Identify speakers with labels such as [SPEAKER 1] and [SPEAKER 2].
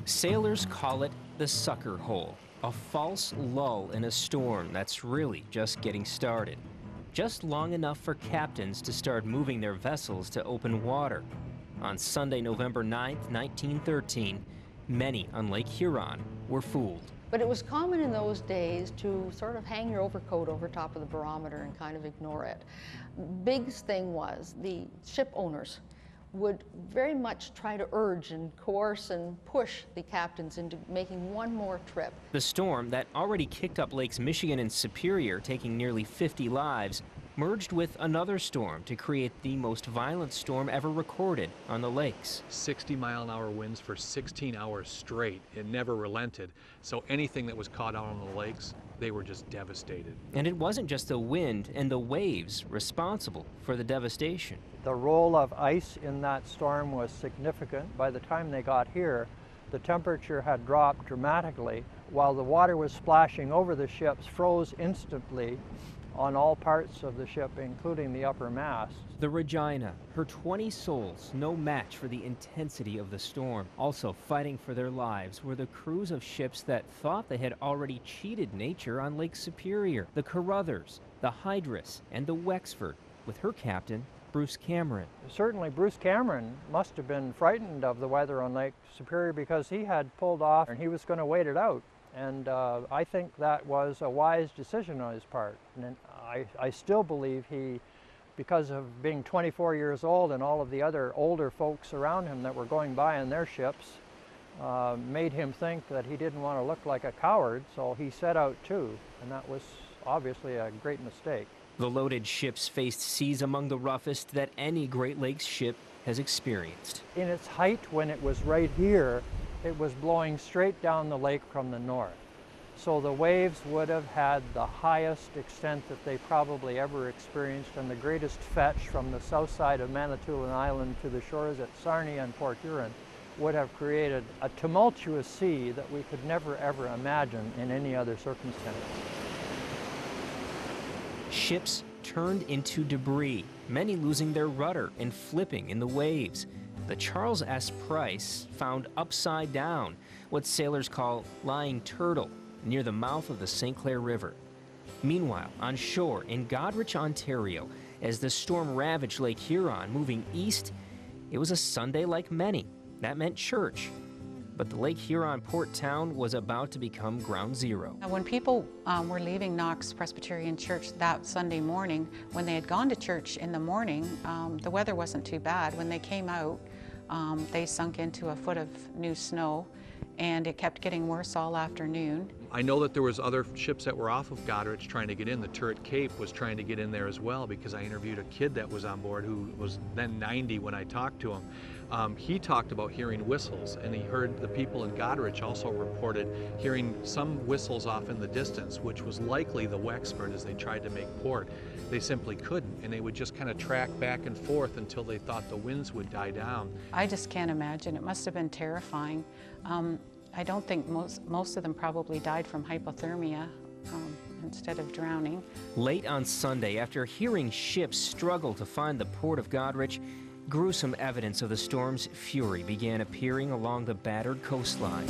[SPEAKER 1] Sailors call it the sucker hole, a false lull in a storm that's really just getting started. Just long enough for captains to start moving their vessels to open water. On Sunday, November 9th, 1913, many on Lake Huron were fooled.
[SPEAKER 2] But it was common in those days to sort of hang your overcoat over top of the barometer and kind of ignore it. Biggest thing was the ship owners would very much try to urge and coerce and push the captains into making one more trip.
[SPEAKER 1] The storm that already kicked up Lakes Michigan and Superior, taking nearly 50 lives, merged with another storm to create the most violent storm ever recorded on the lakes.
[SPEAKER 3] 60-mile-an-hour winds for 16 hours straight. It never relented. So anything that was caught out on the lakes, they were just devastated.
[SPEAKER 1] And it wasn't just the wind and the waves responsible for the devastation.
[SPEAKER 4] The role of ice in that storm was significant. By the time they got here, the temperature had dropped dramatically. While the water was splashing over the ships, froze instantly on all parts of the ship, including the upper mast.
[SPEAKER 1] The Regina, her 20 souls, no match for the intensity of the storm. Also fighting for their lives were the crews of ships that thought they had already cheated nature on Lake Superior. The Carruthers, the Hydrus, and the Wexford, with her captain, Bruce Cameron.
[SPEAKER 4] Certainly Bruce Cameron must have been frightened of the weather on Lake Superior because he had pulled off and he was going to wait it out. And I think that was a wise decision on his part. And I still believe he, because of being 24 years old and all of the other older folks around him that were going by in their ships, made him think that he didn't want to look like a coward, so he set out too. And that was obviously a great mistake.
[SPEAKER 1] The loaded ships faced seas among the roughest that any Great Lakes ship has experienced.
[SPEAKER 4] In its height, when it was right here, it was blowing straight down the lake from the north. So the waves would have had the highest extent that they probably ever experienced, and the greatest fetch from the south side of Manitoulin Island to the shores at Sarnia and Port Huron would have created a tumultuous sea that we could never ever imagine in any other circumstance.
[SPEAKER 1] Ships turned into debris, many losing their rudder and flipping in the waves. The Charles S. Price found upside down, what sailors call lying turtle, near the mouth of the St. Clair River. Meanwhile, on shore in Goderich, Ontario, as the storm ravaged Lake Huron, moving east, it was a Sunday like many. That meant church. But the Lake Huron port town was about to become ground zero.
[SPEAKER 5] When people were leaving Knox Presbyterian Church that Sunday morning, when they had gone to church in the morning, the weather wasn't too bad. When they came out, they sunk into a foot of new snow, and it kept getting worse all afternoon.
[SPEAKER 3] I know that there was other ships that were off of Goderich trying to get in. The Turret Cape was trying to get in there as well, because I interviewed a kid that was on board who was then 90 when I talked to him. He talked about hearing whistles, and he heard the people in Goderich also reported hearing some whistles off in the distance, which was likely the Wexford as they tried to make port. They simply couldn't, and they would just kind of track back and forth until they thought the winds would die down.
[SPEAKER 5] I just can't imagine. It must have been terrifying. I don't think most of them probably died from hypothermia instead of drowning.
[SPEAKER 1] Late on Sunday, after hearing ships struggle to find the port of Goderich, gruesome evidence of the storm's fury began appearing along the battered coastline.